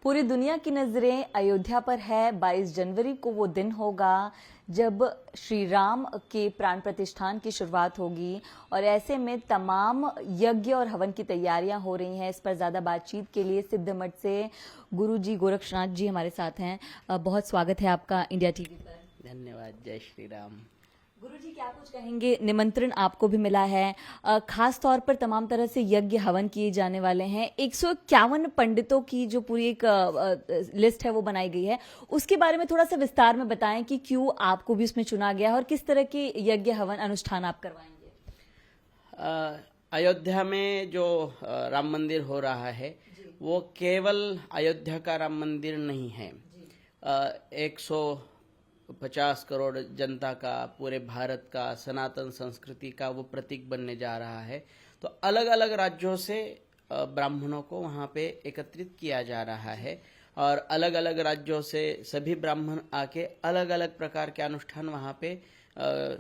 पूरी दुनिया की नजरें अयोध्या पर है। 22 जनवरी को वो दिन होगा जब श्री राम के प्राण प्रतिष्ठान की शुरुआत होगी और ऐसे में तमाम यज्ञ और हवन की तैयारियां हो रही हैं। इस पर ज्यादा बातचीत के लिए सिद्ध मठ से गुरु जी गोरक्षनाथ जी हमारे साथ हैं। बहुत स्वागत है आपका इंडिया टीवी पर। धन्यवाद। जय श्री राम। गुरु जी क्या कुछ कहेंगे? निमंत्रण आपको भी मिला है, खास तौर पर तमाम तरह से यज्ञ हवन किए जाने वाले हैं। 151 पंडितों की जो पूरी एक लिस्ट है वो बनाई गई है, उसके बारे में थोड़ा सा विस्तार में बताएं कि क्यों आपको भी उसमें चुना गया है और किस तरह के यज्ञ हवन अनुष्ठान आप करवाएंगे। अयोध्या में जो राम मंदिर हो रहा है वो केवल अयोध्या का राम मंदिर नहीं है। 150 करोड़ जनता का, पूरे भारत का, सनातन संस्कृति का वो प्रतीक बनने जा रहा है। तो अलग अलग राज्यों से ब्राह्मणों को वहाँ पे एकत्रित किया जा रहा है और अलग अलग राज्यों से सभी ब्राह्मण आके अलग अलग प्रकार के अनुष्ठान वहाँ पे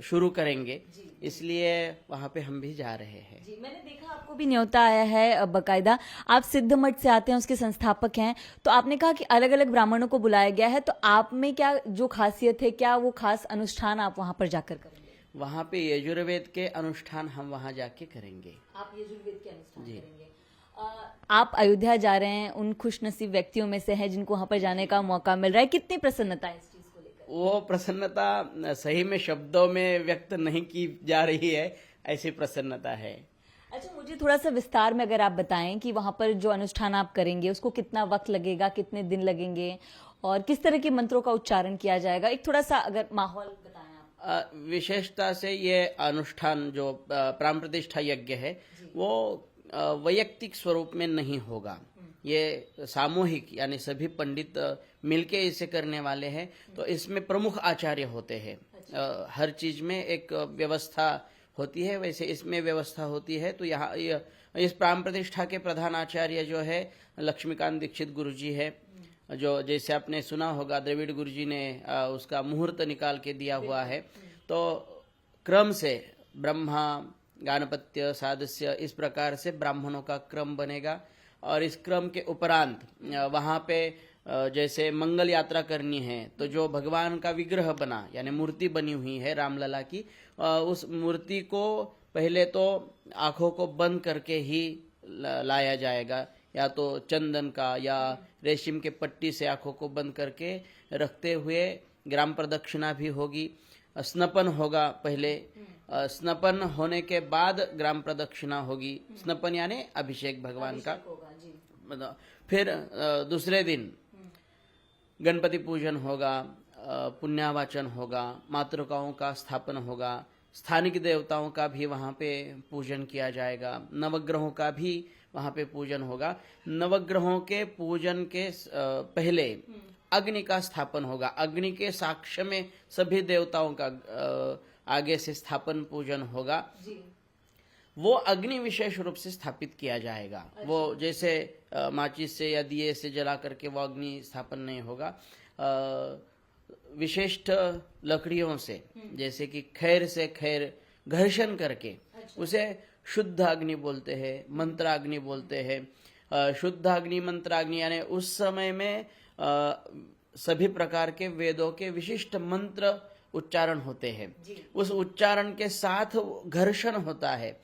शुरू करेंगे। इसलिए वहाँ पे हम भी जा रहे हैं। जी, मैंने देखा आपको भी न्योता आया है बकायदा। आप सिद्ध मठ से आते हैं, उसके संस्थापक हैं, तो आपने कहा कि अलग अलग ब्राह्मणों को बुलाया गया है। तो आप में क्या जो खासियत है, क्या वो खास अनुष्ठान आप वहाँ पर जाकर करेंगे? वहाँ पे यजुर्वेद के अनुष्ठान हम वहाँ जाके करेंगे। आप यजुर्वेद के अनुष्ठान करेंगे। आप अयोध्या जा रहे हैं, उन खुशनसीब व्यक्तियों में से हैं जिनको वहाँ पर जाने का मौका मिल रहा है। कितनी प्रसन्नता है इस चीज को लेकर? वो प्रसन्नता सही में शब्दों में व्यक्त नहीं की जा रही है, ऐसी प्रसन्नता है। अच्छा, मुझे थोड़ा सा विस्तार में अगर आप बताएं कि वहां पर जो अनुष्ठान आप करेंगे उसको कितना वक्त लगेगा, कितने दिन लगेंगे और किस तरह के मंत्रों का उच्चारण किया जाएगा। एक थोड़ा सा अगर माहौल बताएं आप। विशेषता से ये अनुष्ठान जो प्राण प्रतिष्ठा यज्ञ है वो वैयक्तिक स्वरूप में नहीं होगा। ये सामूहिक, यानी सभी पंडित मिलके इसे करने वाले हैं। तो इसमें प्रमुख आचार्य होते हैं। हर चीज में एक व्यवस्था होती है, वैसे इसमें व्यवस्था होती है। तो यहाँ इस प्राण प्रतिष्ठा के प्रधान आचार्य जो है लक्ष्मीकांत दीक्षित गुरु जी है, जो जैसे आपने सुना होगा द्रविड़ गुरु जी ने उसका मुहूर्त निकाल के दिया हुआ है। तो क्रम से ब्रह्मा, गाणपत्य, सादस्य, इस प्रकार से ब्राह्मणों का क्रम बनेगा और इस क्रम के उपरांत वहां पे जैसे मंगल यात्रा करनी है तो जो भगवान का विग्रह बना, यानी मूर्ति बनी हुई है रामलला की, उस मूर्ति को पहले तो आंखों को बंद करके ही लाया जाएगा, या तो चंदन का या रेशम के पट्टी से आंखों को बंद करके रखते हुए ग्राम प्रदक्षिणा भी होगी। स्नपन होगा पहले, स्नपन होने के बाद ग्राम प्रदक्षिणा होगी। स्नपन यानी अभिषेक भगवान का। फिर दूसरे दिन गणपति पूजन होगा, पुण्यावाचन होगा, मातृकाओं का स्थापन होगा, स्थानिक देवताओं का भी वहाँ पे पूजन किया जाएगा, नवग्रहों का भी वहाँ पे पूजन होगा। नवग्रहों के पूजन के पहले अग्नि का स्थापन होगा। अग्नि के साक्ष्य में सभी देवताओं का आगे से स्थापन पूजन होगा। वो अग्नि विशेष रूप से स्थापित किया जाएगा। अच्छा। वो जैसे माचिस से या दिए से जला करके वो अग्नि स्थापन नहीं होगा। विशिष्ट लकड़ियों से, जैसे कि खैर से खैर घर्षण करके, अच्छा, उसे शुद्ध अग्नि बोलते हैं, मंत्राग्नि बोलते हैं। शुद्ध अग्नि, मंत्राग्नि यानी उस समय में सभी प्रकार के वेदों के विशिष्ट मंत्र उच्चारण होते हैं। उस उच्चारण के साथ घर्षण होता है।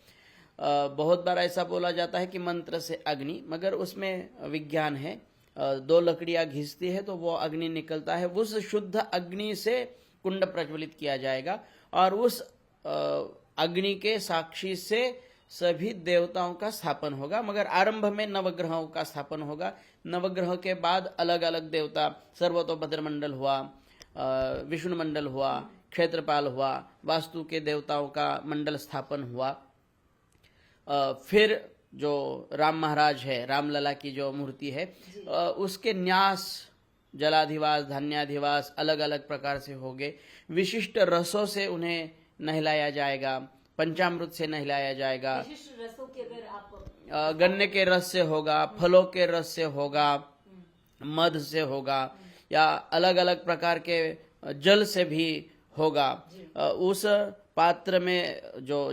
बहुत बार ऐसा बोला जाता है कि मंत्र से अग्नि, मगर उसमें विज्ञान है। दो लकड़ियां घिसती है तो वो अग्नि निकलता है। उस शुद्ध अग्नि से कुंड प्रज्वलित किया जाएगा और उस अग्नि के साक्षी से सभी देवताओं का स्थापन होगा। मगर आरंभ में नवग्रहों का स्थापन होगा। नवग्रह के बाद अलग अलग देवता, सर्वतोभद्र मंडल हुआ, विष्णु मंडल हुआ, क्षेत्रपाल हुआ, वास्तु के देवताओं का मंडल स्थापन हुआ। फिर जो राम महाराज है, रामलला की जो मूर्ति है, उसके न्यास, जलाधिवास, धान्याधिवास अलग अलग प्रकार से होंगे। विशिष्ट रसों से उन्हें नहलाया जाएगा, पंचामृत से नहलाया जाएगा। विशिष्ट रसों की अगर आप गन्ने के रस से होगा, फलों के रस से होगा, मध से होगा, या अलग अलग प्रकार के जल से भी होगा। उस पात्र में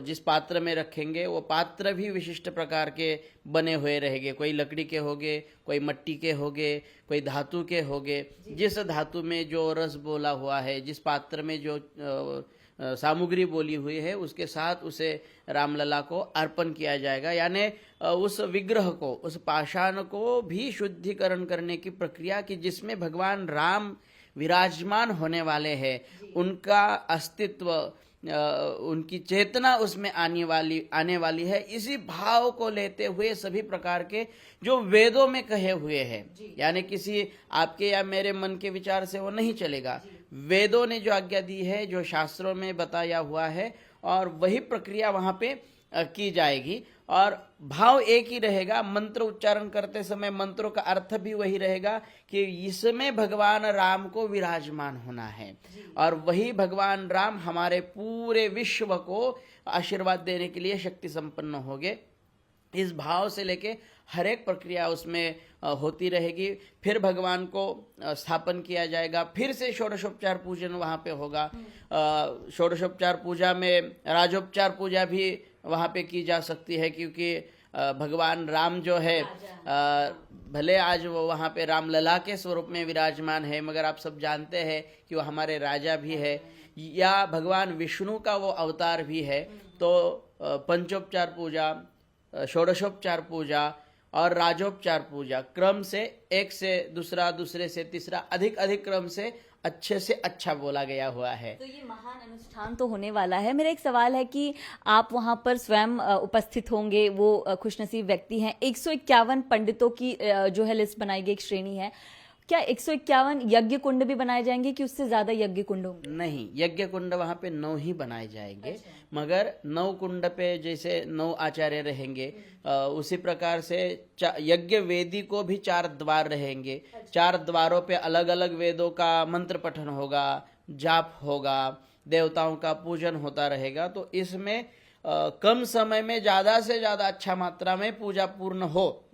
जिस पात्र में रखेंगे वो पात्र भी विशिष्ट प्रकार के बने हुए रहेंगे। कोई लकड़ी के होंगे, कोई मिट्टी के होंगे, कोई धातु के होंगे। जिस धातु में जो रस बोला हुआ है, जिस पात्र में जो सामग्री बोली हुई है, उसके साथ उसे रामलला को अर्पण किया जाएगा। यानी उस विग्रह को, उस पाषाण को भी शुद्धिकरण करने की प्रक्रिया कि जिसमें भगवान राम विराजमान होने वाले हैं, उनका अस्तित्व, उनकी चेतना उसमें आने वाली है। इसी भाव को लेते हुए सभी प्रकार के जो वेदों में कहे हुए हैं, यानी किसी आपके या मेरे मन के विचार से वो नहीं चलेगा। वेदों ने जो आज्ञा दी है, जो शास्त्रों में बताया हुआ है, और वही प्रक्रिया वहां पे की जाएगी। और भाव एक ही रहेगा। मंत्र उच्चारण करते समय मंत्रों का अर्थ भी वही रहेगा कि इसमें भगवान राम को विराजमान होना है, और वही भगवान राम हमारे पूरे विश्व को आशीर्वाद देने के लिए शक्ति संपन्न होंगे। इस भाव से लेके हर एक प्रक्रिया उसमें होती रहेगी। फिर भगवान को स्थापन किया जाएगा। फिर से षोडशोपचार पूजन वहां पे होगा। षोडशोपचार पूजा में राजोपचार पूजा भी वहां पे की जा सकती है, क्योंकि भगवान राम जो है, भले आज वो वहां पे रामलला के स्वरूप में विराजमान है, मगर आप सब जानते हैं कि वो हमारे राजा भी है, या भगवान विष्णु का वो अवतार भी है। तो पंचोपचार पूजा, षोडशोपचार पूजा और राजोपचार पूजा क्रम से एक से दूसरा, दूसरे से तीसरा, अधिक क्रम से अच्छे से अच्छा बोला गया हुआ है। तो ये महान अनुष्ठान तो होने वाला है। मेरा एक सवाल है कि आप वहां पर स्वयं उपस्थित होंगे, वो खुशनसीब व्यक्ति हैं। 151 पंडितों की जो है लिस्ट बनाई गई, एक श्रेणी है। क्या 151 यज्ञ कुंड भी बनाए जाएंगे कि उससे ज्यादा यज्ञ कुंड होंगे? नहीं, यज्ञ कुंड वहां पे 9 ही बनाए जाएंगे। अच्छा। मगर 9 कुंड पे जैसे 9 आचार्य रहेंगे, उसी प्रकार से यज्ञ वेदी को भी 4 द्वार रहेंगे। अच्छा। 4 द्वारों पे अलग अलग वेदों का मंत्र पठन होगा, जाप होगा, देवताओं का पूजन होता रहेगा। तो इसमें कम समय में ज्यादा से ज्यादा अच्छा मात्रा में पूजा पूर्ण हो,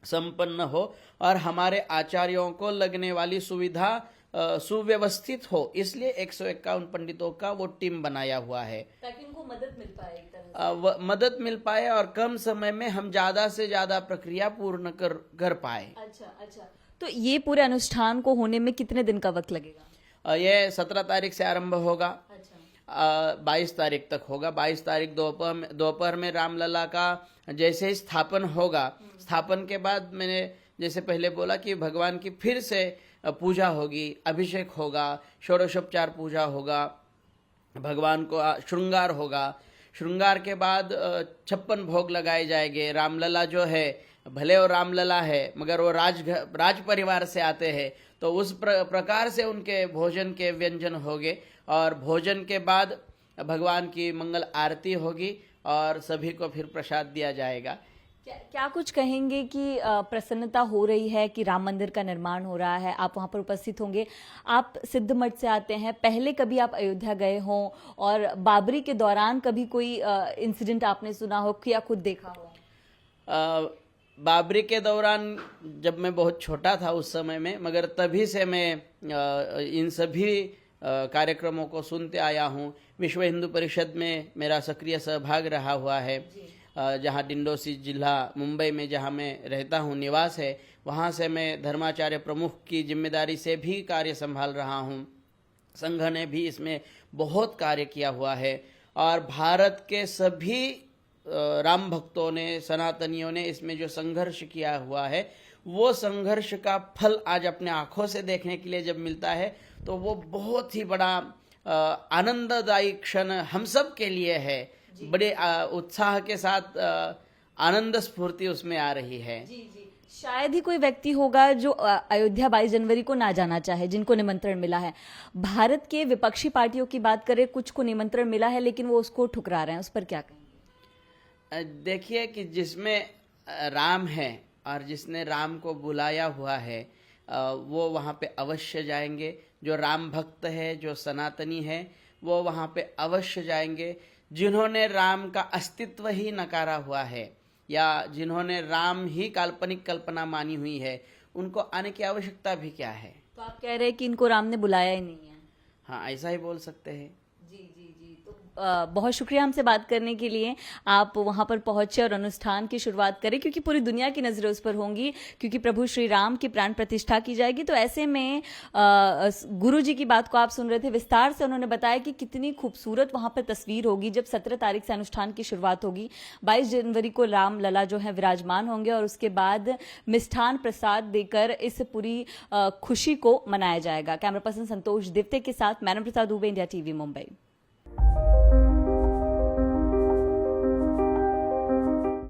संपन्न हो, और हमारे आचार्यों को लगने वाली सुविधा सुव्यवस्थित हो। इसलिए 151 पंडितों का वो टीम बनाया हुआ है, ताकि उनको मदद मिल पाए, एक तरह से मदद मिल पाए, और कम समय में हम ज्यादा से ज्यादा प्रक्रिया पूर्ण कर पाए। अच्छा। तो ये पूरे अनुष्ठान को होने में कितने दिन का वक्त लगेगा? ये 17 तारीख से आरंभ होगा। अच्छा। 22 तारीख तक होगा। 22 तारीख दोपहर में रामलला का जैसे ही स्थापन होगा, स्थापन के बाद मैंने जैसे पहले बोला कि भगवान की फिर से पूजा होगी, अभिषेक होगा, षोडशोपचार पूजा होगा, भगवान को श्रृंगार होगा। श्रृंगार के बाद 56 भोग लगाए जाएंगे। रामलला जो है, भले वो रामलला है, मगर वो राज परिवार से आते हैं, तो उस प्रकार से उनके भोजन के व्यंजन होंगे। और भोजन के बाद भगवान की मंगल आरती होगी और सभी को फिर प्रसाद दिया जाएगा। क्या कुछ कहेंगे कि प्रसन्नता हो रही है कि राम मंदिर का निर्माण हो रहा है, आप वहां पर उपस्थित होंगे। आप सिद्ध मठ से आते हैं, पहले कभी आप अयोध्या गए हों, और बाबरी के दौरान कभी कोई इंसिडेंट आपने सुना हो या खुद देखा हो? बाबरी के दौरान जब मैं बहुत छोटा था उस समय में, मगर तभी से मैं इन सभी कार्यक्रमों को सुनते आया हूँ। विश्व हिंदू परिषद में मेरा सक्रिय सहभाग रहा हुआ है। जहाँ डिंडोसी जिला मुंबई में जहाँ मैं रहता हूँ, निवास है, वहाँ से मैं धर्माचार्य प्रमुख की जिम्मेदारी से भी कार्य संभाल रहा हूँ। संघ ने भी इसमें बहुत कार्य किया हुआ है, और भारत के सभी राम भक्तों ने, सनातनियों ने इसमें जो संघर्ष किया हुआ है, वो संघर्ष का फल आज अपने आंखों से देखने के लिए जब मिलता है, तो वो बहुत ही बड़ा आनंददायी क्षण हम सब के लिए है। बड़े उत्साह के साथ आनंद स्फूर्ति उसमें आ रही है। जी। शायद ही कोई व्यक्ति होगा जो अयोध्या 22 जनवरी को ना जाना चाहे, जिनको निमंत्रण मिला है। भारत के विपक्षी पार्टियों की बात करें, कुछ को निमंत्रण मिला है लेकिन वो उसको ठुकरा रहे हैं, उस पर क्या कहेंगे? देखिए कि जिसमें राम है और जिसने राम को बुलाया हुआ है, वो वहाँ पे अवश्य जाएंगे। जो राम भक्त है, जो सनातनी है, वो वहाँ पे अवश्य जाएंगे। जिन्होंने राम का अस्तित्व ही नकारा हुआ है, या जिन्होंने राम ही काल्पनिक कल्पना मानी हुई है, उनको आने की आवश्यकता भी क्या है? तो आप कह रहे हैं कि इनको राम ने बुलाया ही नहीं है? हाँ, ऐसा ही बोल सकते हैं। जी। तो बहुत शुक्रिया हमसे बात करने के लिए। आप वहां पर पहुंचे और अनुष्ठान की शुरुआत करें, क्योंकि पूरी दुनिया की नजरें उस पर होंगी, क्योंकि प्रभु श्री राम की प्राण प्रतिष्ठा की जाएगी। तो ऐसे में गुरु जी की बात को आप सुन रहे थे, विस्तार से उन्होंने बताया कि कितनी खूबसूरत वहां पर तस्वीर होगी जब 17 तारीख से अनुष्ठान की शुरुआत होगी। 22 जनवरी को राम लला जो है विराजमान होंगे और उसके बाद मिष्ठान प्रसाद देकर इस पूरी खुशी को मनाया जाएगा। कैमरा पर्सन संतोष दिवते के साथ मैनम प्रसाद दुबे, इंडिया टीवी, मुंबई।